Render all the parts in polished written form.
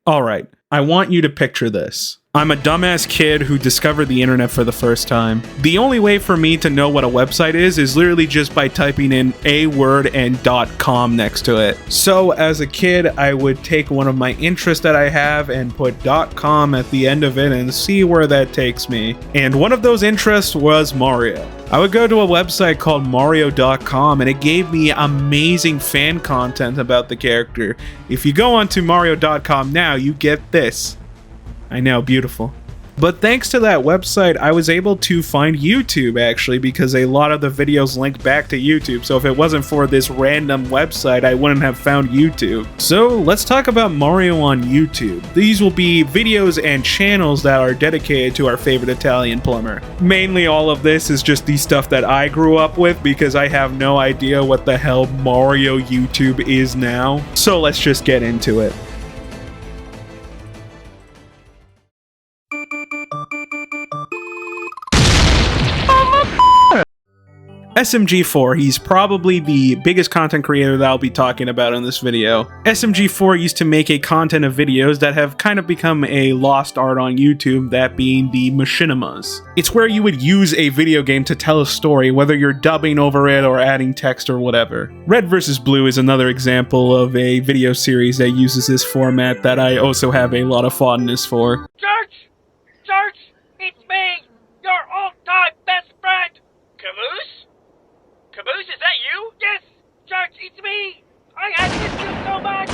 Alright, I want you to picture this. I'm a dumbass kid who discovered the internet for the first time. The only way for me to know what a website is literally just by typing in a word and .com next to it. So as a kid, I would take one of my interests that I have and put .com at the end of it and see where that takes me. And one of those interests was Mario. I would go to a website called Mario.com and it gave me amazing fan content about the character. If you go onto Mario.com now, you get this. I know, beautiful. But thanks to that website, I was able to find YouTube actually, because a lot of the videos link back to YouTube. So if it wasn't for this random website, I wouldn't have found YouTube. So let's talk about Mario on YouTube. These will be videos and channels that are dedicated to our favorite Italian plumber. Mainly all of this is just the stuff that I grew up with because I have no idea what the hell Mario YouTube is now. So let's just get into it. SMG4, he's probably the biggest content creator that I'll be talking about in this video. SMG4 used to make a content of videos that have kind of become a lost art on YouTube, that being the machinimas. It's where you would use a video game to tell a story, whether you're dubbing over it or adding text or whatever. Red vs. Blue is another example of a video series that uses this format that I also have a lot of fondness for. Church, it's me, your all-time best friend, Caboose? Caboose, is that you? Yes, Church, it's me. I have missed you so much.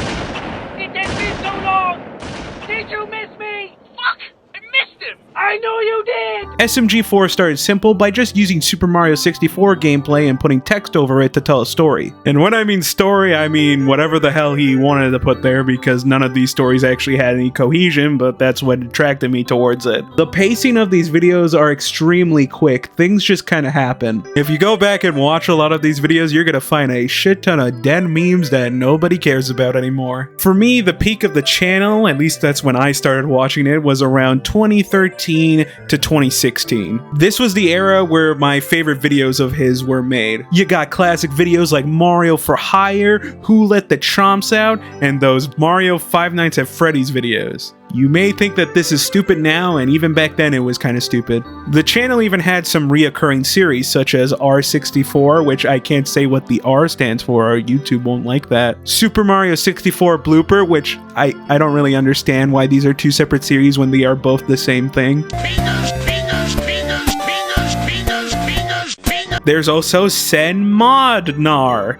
It has been so long. Did you miss me? Fuck, I missed him. I know you did. SMG4 started simple by just using Super Mario 64 gameplay and putting text over it to tell a story. And when I mean story, I mean whatever the hell he wanted to put there, because none of these stories actually had any cohesion, but that's what attracted me towards it. The pacing of these videos are extremely quick. Things just kind of happen. If you go back and watch a lot of these videos, you're gonna find a shit ton of dead memes that nobody cares about anymore. For me, the peak of the channel, at least that's when I started watching it, was around 2013 to 2016. This was the era where my favorite videos of his were made. You got classic videos like Mario for Hire, Who Let the Chomps Out, and those Mario Five Nights at Freddy's videos. You may think that this is stupid now, and even back then it was kind of stupid. The channel even had some reoccurring series such as R64, which I can't say what the R stands for, or YouTube won't like that. Super Mario 64 Blooper, which I don't really understand why these are two separate series when they are both the same thing. There's also Sen Modnar.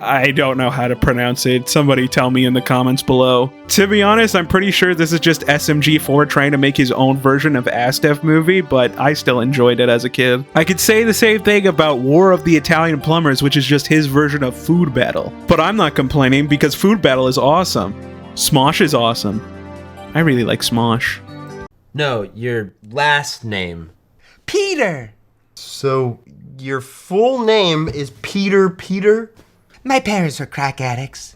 I don't know how to pronounce it. Somebody tell me in the comments below. To be honest, I'm pretty sure this is just SMG4 trying to make his own version of Astef movie, but I still enjoyed it as a kid. I could say the same thing about War of the Italian Plumbers, which is just his version of Food Battle. But I'm not complaining because Food Battle is awesome. Smosh is awesome. I really like Smosh. No, your last name. Peter! So, your full name is Peter? My parents were crack addicts.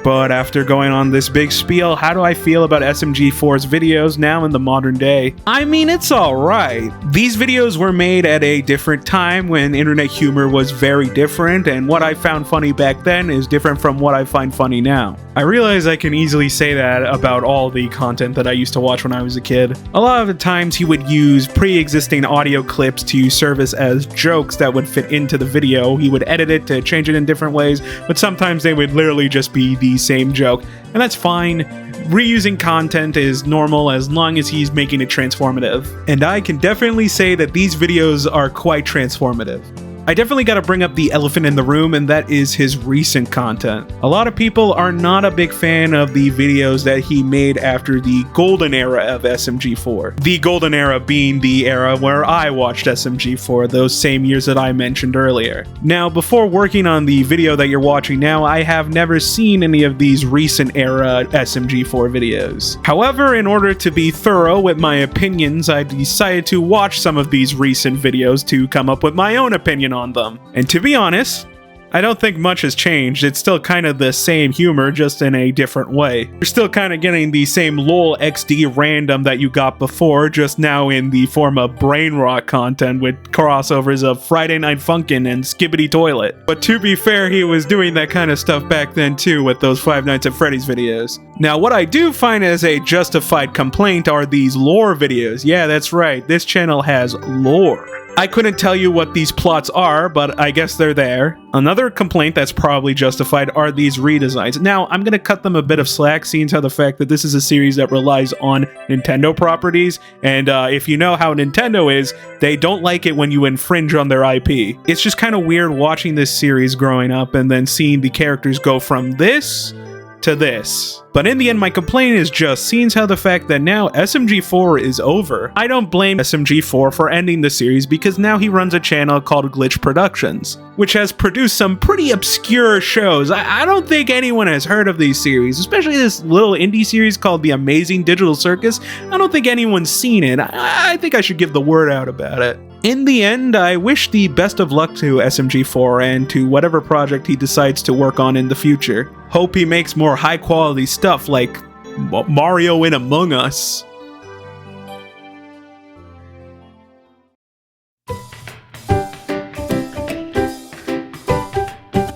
But after going on this big spiel, how do I feel about SMG4's videos now in the modern day? I mean, it's alright. These videos were made at a different time when internet humor was very different, and what I found funny back then is different from what I find funny now. I realize I can easily say that about all the content that I used to watch when I was a kid. A lot of the times he would use pre-existing audio clips to service as jokes that would fit into the video. He would edit it to change it in different ways, but sometimes they would literally just be the same joke, and that's fine. Reusing content is normal as long as he's making it transformative. And I can definitely say that these videos are quite transformative. I definitely gotta bring up the elephant in the room, and that is his recent content. A lot of people are not a big fan of the videos that he made after the golden era of SMG4. The golden era being the era where I watched SMG4, those same years that I mentioned earlier. Now, before working on the video that you're watching now, I have never seen any of these recent era SMG4 videos. However, in order to be thorough with my opinions, I decided to watch some of these recent videos to come up with my own opinion on them. And to be honest, I don't think much has changed. It's still kind of the same humor, just in a different way. You're still kind of getting the same LOL XD random that you got before, just now in the form of brain rot content with crossovers of Friday Night Funkin' and Skibbity Toilet. But to be fair, he was doing that kind of stuff back then too with those Five Nights at Freddy's videos. Now, what I do find as a justified complaint are these lore videos. Yeah, that's right, this channel has lore. I couldn't tell you what these plots are, but I guess they're there. Another complaint that's probably justified are these redesigns. Now, I'm gonna cut them a bit of slack, seeing how the fact that this is a series that relies on Nintendo properties, and if you know how Nintendo is, they don't like it when you infringe on their IP. It's just kind of weird watching this series growing up and then seeing the characters go from this to this. But in the end, my complaint is just seeing how the fact that now SMG4 is over. I don't blame SMG4 for ending the series because now he runs a channel called Glitch Productions, which has produced some pretty obscure shows. I don't think anyone has heard of these series, especially this little indie series called The Amazing Digital Circus. I don't think anyone's seen it. I think I should give the word out about it. In the end, I wish the best of luck to SMG4 and to whatever project he decides to work on in the future. Hope he makes more high quality stuff like Mario in Among Us.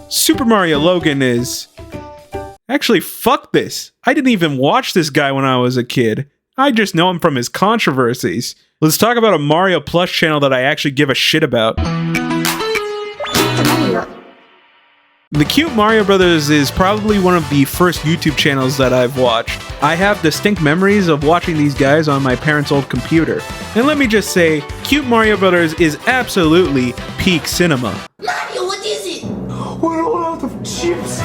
Super Mario Logan is... Actually, fuck this. I didn't even watch this guy when I was a kid. I just know him from his controversies. Let's talk about a Mario Plus channel that I actually give a shit about. The Cute Mario Brothers is probably one of the first YouTube channels that I've watched. I have distinct memories of watching these guys on my parents' old computer. And let me just say, Cute Mario Brothers is absolutely peak cinema. Mario, what is it? We're all out of chips.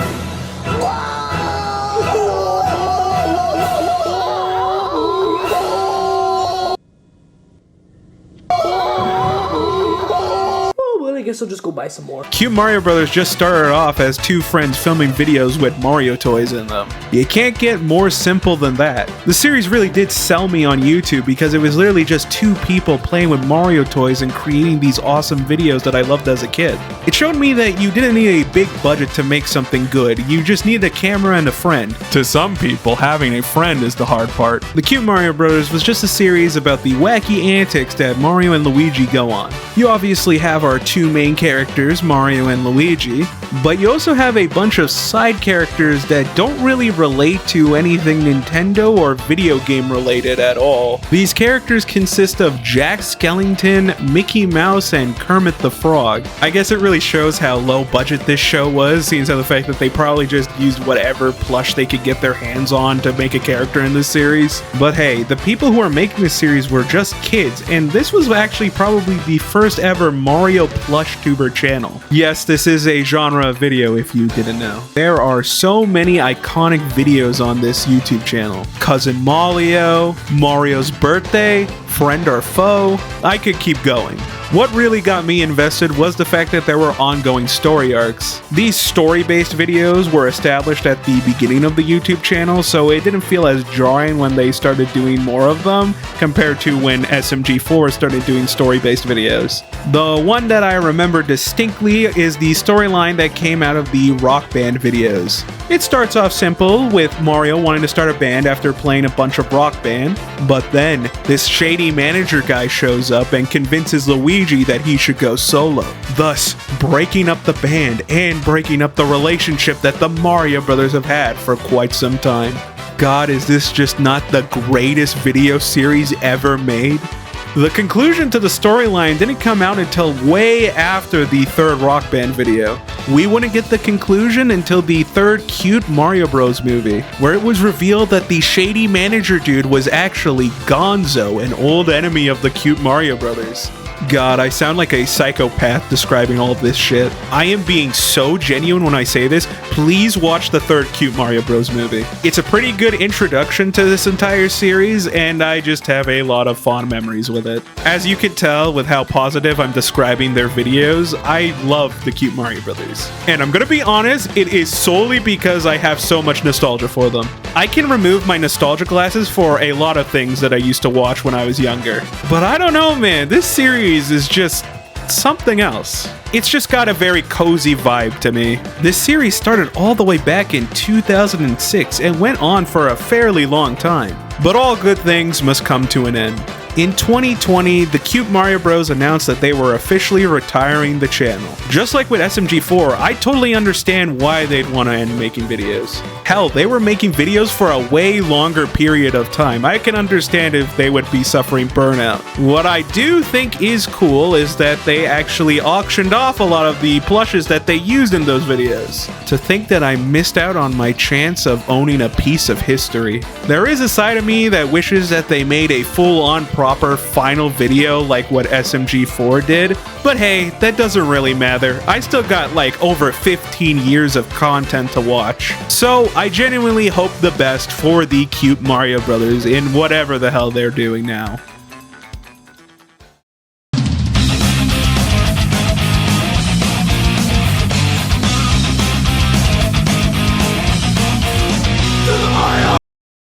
I guess I'll just go buy some more. Cute Mario Brothers just started off as two friends filming videos with Mario toys in them. You can't get more simple than that. The series really did sell me on YouTube because it was literally just two people playing with Mario toys and creating these awesome videos that I loved as a kid. It showed me that you didn't need a big budget to make something good, you just need a camera and a friend. To some people, having a friend is the hard part. The Cute Mario Brothers was just a series about the wacky antics that Mario and Luigi go on. You obviously have our two main characters, Mario and Luigi, but you also have a bunch of side characters that don't really relate to anything Nintendo or video game related at all. These characters consist of Jack Skellington, Mickey Mouse, and Kermit the Frog. I guess it really shows how low budget this show was, seeing as the fact that they probably just used whatever plush they could get their hands on to make a character in this series. But hey, the people who are making this series were just kids, and this was actually probably the first ever Mario plush tuber channel. Yes, this is a genre video if you didn't know. There are so many iconic videos on this YouTube channel. Cousin Mario, Mario's birthday, friend or foe, I could keep going. What really got me invested was the fact that there were ongoing story arcs. These story-based videos were established at the beginning of the YouTube channel, so it didn't feel as jarring when they started doing more of them compared to when SMG4 started doing story-based videos. The one that I remember distinctly is the storyline that came out of the Rock Band videos. It starts off simple, with Mario wanting to start a band after playing a bunch of Rock Band, but then this shady manager guy shows up and convinces Luigi that he should go solo, thus breaking up the band and breaking up the relationship that the Mario Brothers have had for quite some time. God, is this just not the greatest video series ever made? The conclusion to the storyline didn't come out until way after the third Rock Band video. We wouldn't get the conclusion until the third Cute Mario Bros. Movie, where it was revealed that the shady manager dude was actually Gonzo, an old enemy of the Cute Mario Brothers. God, I sound like a psychopath describing all of this shit. I am being so genuine when I say this. Please watch the third Cute Mario Bros. Movie. It's a pretty good introduction to this entire series, and I just have a lot of fond memories with it. As you can tell with how positive I'm describing their videos, I love the Cute Mario Brothers. And I'm gonna be honest, it is solely because I have so much nostalgia for them. I can remove my nostalgia glasses for a lot of things that I used to watch when I was younger. But I don't know, man, this series is just it's something else. It's just got a very cozy vibe to me. This series started all the way back in 2006 and went on for a fairly long time. But all good things must come to an end. In 2020, the Cute Mario Bros. Announced that they were officially retiring the channel. Just like with SMG4, I totally understand why they'd want to end making videos. Hell, they were making videos for a way longer period of time. I can understand if they would be suffering burnout. What I do think is cool is that they actually auctioned off a lot of the plushes that they used in those videos. To think that I missed out on my chance of owning a piece of history. There is a side of me that wishes that they made a full-on proper final video like what SMG4 did, but hey, that doesn't really matter. I still got like over 15 years of content to watch. So I genuinely hope the best for the Cute Mario Brothers in whatever the hell they're doing now.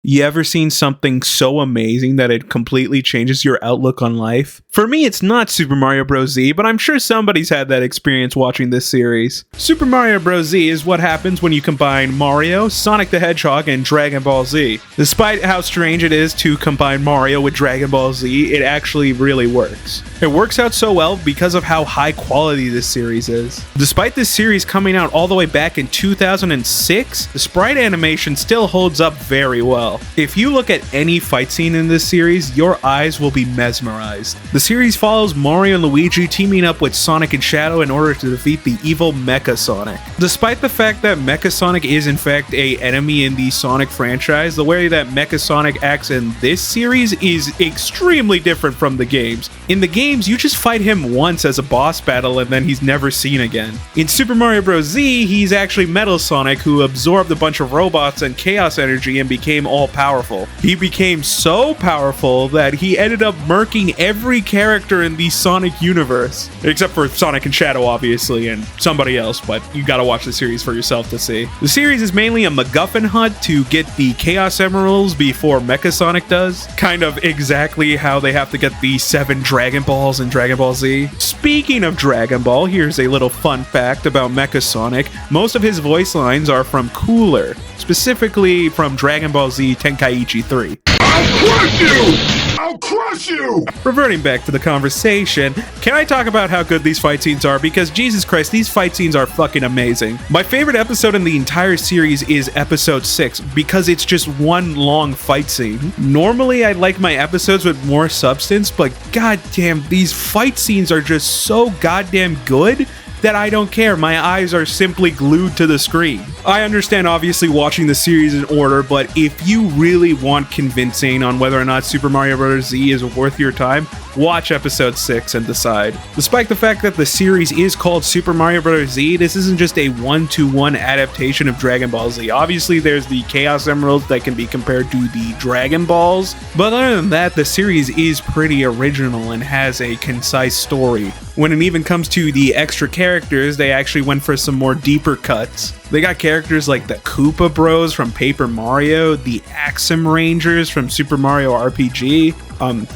You ever seen something so amazing that it completely changes your outlook on life? For me, it's not Super Mario Bros. Z, but I'm sure somebody's had that experience watching this series. Super Mario Bros. Z is what happens when you combine Mario, Sonic the Hedgehog, and Dragon Ball Z. Despite how strange it is to combine Mario with Dragon Ball Z, it actually really works. It works out so well because of how high quality this series is. Despite this series coming out all the way back in 2006, the sprite animation still holds up very well. If you look at any fight scene in this series, your eyes will be mesmerized. The series follows Mario and Luigi teaming up with Sonic and Shadow in order to defeat the evil Mecha Sonic. Despite the fact that Mecha Sonic is in fact an enemy in the Sonic franchise, the way that Mecha Sonic acts in this series is extremely different from the games. In the games, you just fight him once as a boss battle and then he's never seen again. In Super Mario Bros. Z, he's actually Metal Sonic who absorbed a bunch of robots and chaos energy and became all powerful. He became so powerful that he ended up murking every character in the Sonic universe. Except for Sonic and Shadow, obviously, and somebody else, but you gotta watch the series for yourself to see. The series is mainly a MacGuffin hunt to get the Chaos Emeralds before Mecha Sonic does. Kind of exactly how they have to get the 7 Dragon Balls in Dragon Ball Z. Speaking of Dragon Ball, here's a little fun fact about Mecha Sonic. Most of his voice lines are from Cooler, specifically from Dragon Ball Z Tenkaichi 3. I'll crush you! I'll crush you! Reverting back to the conversation, can I talk about how good these fight scenes are? Because Jesus Christ, these fight scenes are fucking amazing. My favorite episode in the entire series is episode 6 because it's just one long fight scene. Normally I like my episodes with more substance, but goddamn, these fight scenes are just so goddamn good that I don't care. My eyes are simply glued to the screen. I understand obviously watching the series in order, but if you really want convincing on whether or not Super Mario Bros. Z is worth your time, watch episode 6 and decide. Despite the fact that the series is called Super Mario Bros. Z, this isn't just a one-to-one adaptation of Dragon Ball Z. Obviously there's the Chaos Emeralds that can be compared to the Dragon Balls, but other than that, the series is pretty original and has a concise story. When it even comes to the extra characters, they actually went for some more deeper cuts. They got characters like the Koopa Bros from Paper Mario, the Axum Rangers from Super Mario RPG,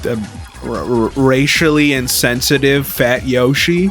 the racially insensitive Fat Yoshi.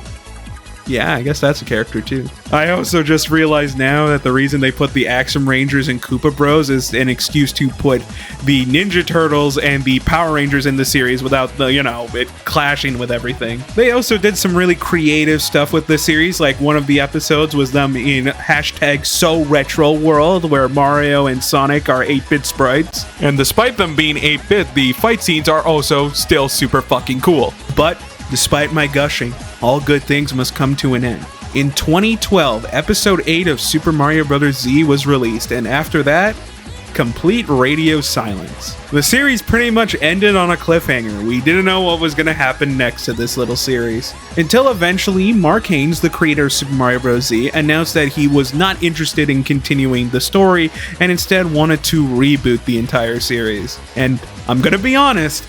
Yeah, I guess that's a character too. I also just realized now that the reason they put the Axum Rangers and Koopa Bros is an excuse to put the Ninja Turtles and the Power Rangers in the series without the, it clashing with everything. They also did some really creative stuff with the series, like one of the episodes was them in #SoRetroWorld, where Mario and Sonic are 8-bit sprites. And despite them being 8-bit, the fight scenes are also still super fucking cool. But despite my gushing, all good things must come to an end. In 2012, episode 8 of Super Mario Bros. Z was released, and after that, complete radio silence. The series pretty much ended on a cliffhanger. We didn't know what was going to happen next to this little series. Until eventually, Mark Haynes, the creator of Super Mario Bros. Z, announced that he was not interested in continuing the story and instead wanted to reboot the entire series. And I'm gonna be honest,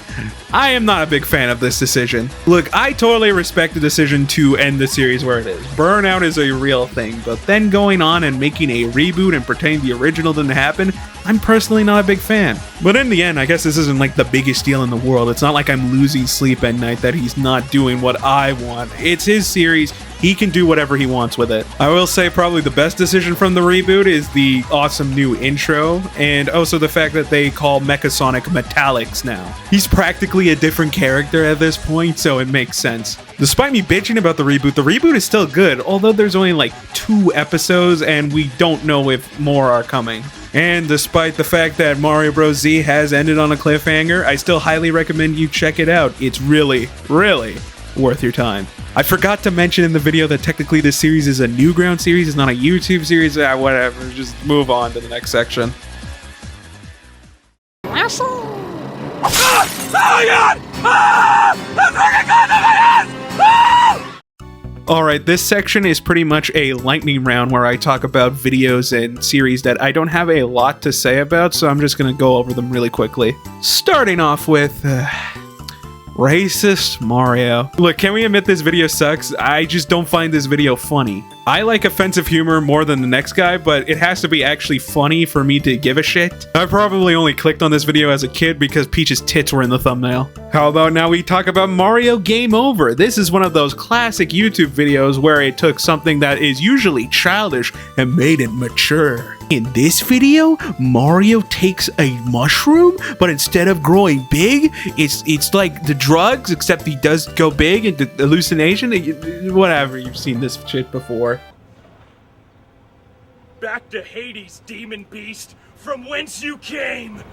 I am not a big fan of this decision. Look, I totally respect the decision to end the series where it is. Burnout is a real thing, but then going on and making a reboot and pretending the original didn't happen, I'm personally not a big fan. But in the end, I guess this isn't like the biggest deal in the world. It's not like I'm losing sleep at night that he's not doing what I want. It's his series. He can do whatever he wants with it. I will say probably the best decision from the reboot is the awesome new intro, and also the fact that they call Mechasonic Metallics now. He's practically a different character at this point, so it makes sense. Despite me bitching about the reboot is still good, although there's only like 2 episodes and we don't know if more are coming. And despite the fact that Mario Bros. Z has ended on a cliffhanger, I still highly recommend you check it out. It's really, really worth your time. I forgot to mention in the video that technically this series is a Newgrounds series, it's not a YouTube series. Whatever, just move on to the next section. Alright, this section is pretty much a lightning round where I talk about videos and series that I don't have a lot to say about, so I'm just gonna go over them really quickly. Starting off with racist Mario. Look, can we admit this video sucks? I just don't find this video funny. I like offensive humor more than the next guy, but it has to be actually funny for me to give a shit. I probably only clicked on this video as a kid because Peach's tits were in the thumbnail. How about now we talk about Mario Game Over? This is one of those classic YouTube videos where it took something that is usually childish and made it mature. In this video, Mario takes a mushroom, but instead of growing big, it's like the drugs, except he does go big and the hallucination. Whatever, you've seen this shit before. Back to Hades, demon beast, from whence you came!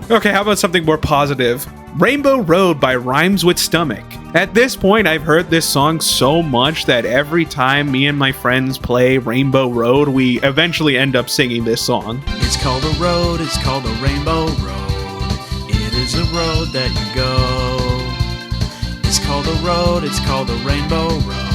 Okay, how about something more positive? Rainbow Road by Rhymes with Stomach. At this point, I've heard this song so much that every time me and my friends play Rainbow Road, we eventually end up singing this song. It's called a road, it's called a rainbow road. It is a road that you go. It's called a road, it's called a rainbow road.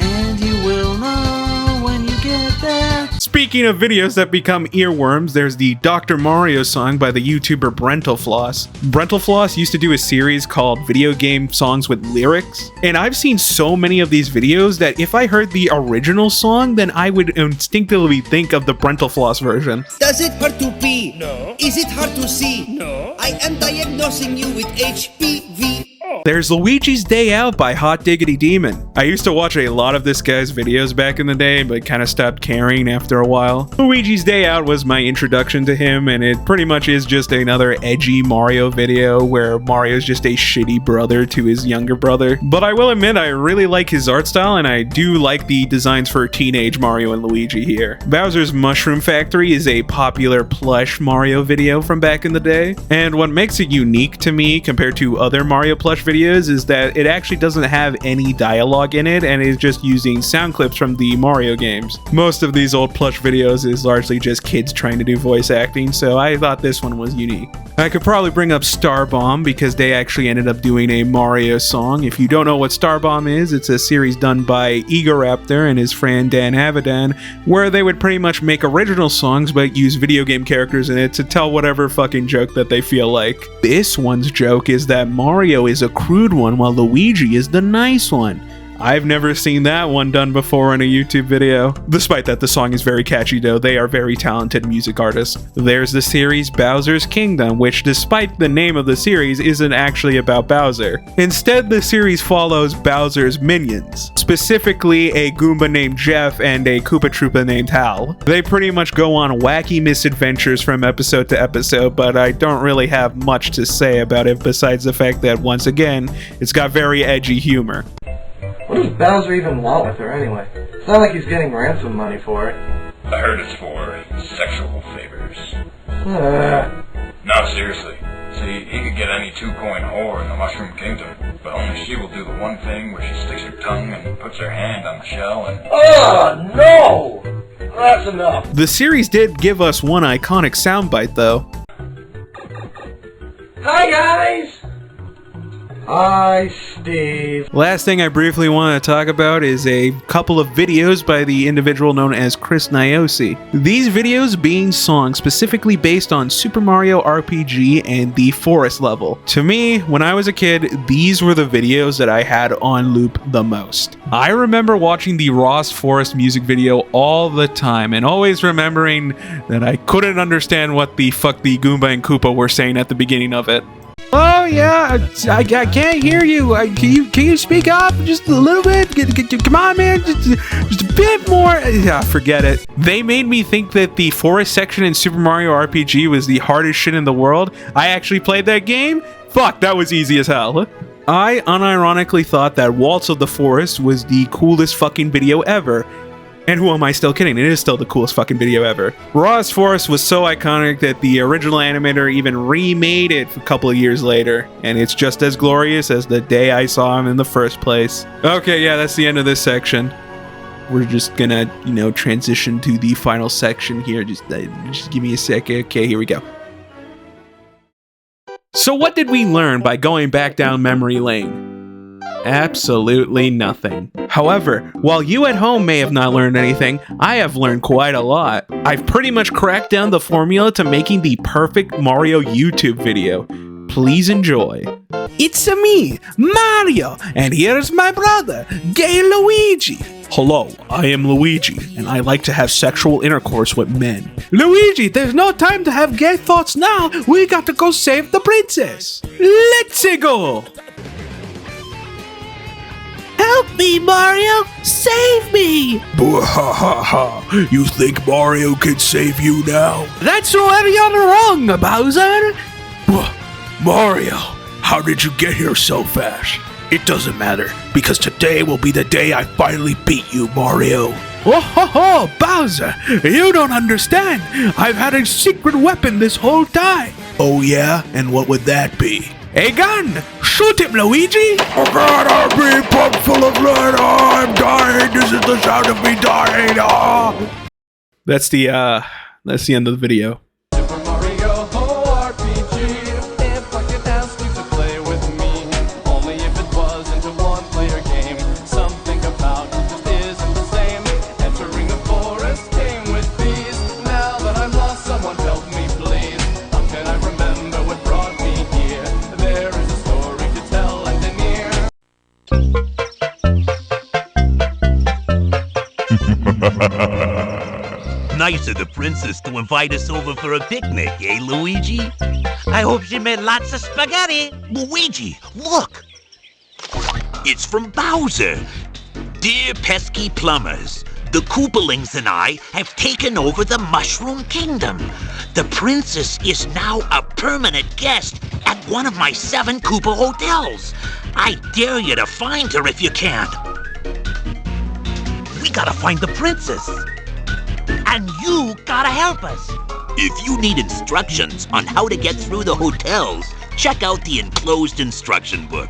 And you will know when you get there. Speaking of videos that become earworms, there's the Dr. Mario song by the YouTuber Brentalfloss. Brentalfloss used to do a series called Video Game Songs with Lyrics, and I've seen so many of these videos that if I heard the original song, then I would instinctively think of the Brentalfloss version. Does it hurt to pee? No. Is it hard to see? No. I am diagnosing you with HPV. There's Luigi's Day Out by Hot Diggity Demon. I used to watch a lot of this guy's videos back in the day, but kind of stopped caring after a while. Luigi's Day Out was my introduction to him, and it pretty much is just another edgy Mario video where Mario's just a shitty brother to his younger brother. But I will admit, I really like his art style, and I do like the designs for teenage Mario and Luigi here. Bowser's Mushroom Factory is a popular plush Mario video from back in the day, and what makes it unique to me compared to other Mario plush videos is that it actually doesn't have any dialogue in it and is just using sound clips from the Mario games. Most of these old plush videos is largely just kids trying to do voice acting, so I thought this one was unique. I could probably bring up Star Bomb because they actually ended up doing a Mario song. If you don't know what Star Bomb is, it's a series done by Egoraptor and his friend Dan Avidan, where they would pretty much make original songs but use video game characters in it to tell whatever fucking joke that they feel like. This one's joke is that Mario is a crude one while Luigi is the nice one. I've never seen that one done before in a YouTube video. Despite that, the song is very catchy though. They are very talented music artists. There's the series Bowser's Kingdom, which despite the name of the series isn't actually about Bowser. Instead, the series follows Bowser's minions, specifically a Goomba named Jeff and a Koopa Troopa named Hal. They pretty much go on wacky misadventures from episode to episode, but I don't really have much to say about it besides the fact that once again, it's got very edgy humor. What does Bowser even want with her anyway? It's not like he's getting ransom money for it. I heard it's for sexual favors. No, seriously. See, he could get any 2-coin whore in the Mushroom Kingdom, but only she will do the one thing where she sticks her tongue and puts her hand on the shell and... Oh, no! That's enough. The series did give us one iconic soundbite though. Hi, guys! Hi, Steve. Last thing I briefly want to talk about is a couple of videos by the individual known as Chris Niosi. These videos being songs specifically based on Super Mario RPG and the forest level. To me, when I was a kid, these were the videos that I had on loop the most. I remember watching the Ross Forest music video all the time and always remembering that I couldn't understand what the fuck the Goomba and Koopa were saying at the beginning of it. Oh yeah, I can't hear you. Can you speak up just a little bit? Come on, man, just a bit more. Yeah, forget it. They made me think that the forest section in Super Mario RPG was the hardest shit in the world. I actually played that game. Fuck, that was easy as hell. I unironically thought that Waltz of the Forest was the coolest fucking video ever. And who am I still kidding? It is still the coolest fucking video ever. Raw's Forest was so iconic that the original animator even remade it a couple of years later. And it's just as glorious as the day I saw him in the first place. Okay, yeah, that's the end of this section. We're just gonna, transition to the final section here. Just give me a second. Okay, here we go. So what did we learn by going back down memory lane? Absolutely nothing. However, while you at home may have not learned anything, I have learned quite a lot. I've pretty much cracked down the formula to making the perfect Mario YouTube video. Please enjoy. It's me, Mario, and here's my brother, Gay Luigi. Hello, I am Luigi, and I like to have sexual intercourse with men. Luigi, there's no time to have gay thoughts now. We got to go save the princess. Let's go. Help me, Mario! Save me! Boo-ha-ha-ha! You think Mario can save you now? That's where you're wrong, Bowser! Mario, how did you get here so fast? It doesn't matter, because today will be the day I finally beat you, Mario. Oh ho ho, Bowser! You don't understand! I've had a secret weapon this whole time! Oh yeah? And what would that be? A gun! Shoot him, Luigi! Oh god, I'm being pumped full of blood! Oh, I'm dying! This is the sound of me dying! Oh! That's the end of the video. Super Mario RPG. If I could ask you to play with me, only if it wasn't a one-player game. Something about it just isn't the same. Entering the forest came with these. Now that I'm lost, someone help me, please. How can I remember what brought me here? There is a story to tell and an ear. Nice of the princess to invite us over for a picnic, eh, Luigi? I hope she made lots of spaghetti. Luigi, look! It's from Bowser. Dear pesky plumbers, the Koopalings and I have taken over the Mushroom Kingdom. The princess is now a permanent guest at one of my 7 Koopa hotels. I dare you to find her if you can. We gotta find the princess. And you gotta help us. If you need instructions on how to get through the hotels, check out the enclosed instruction book.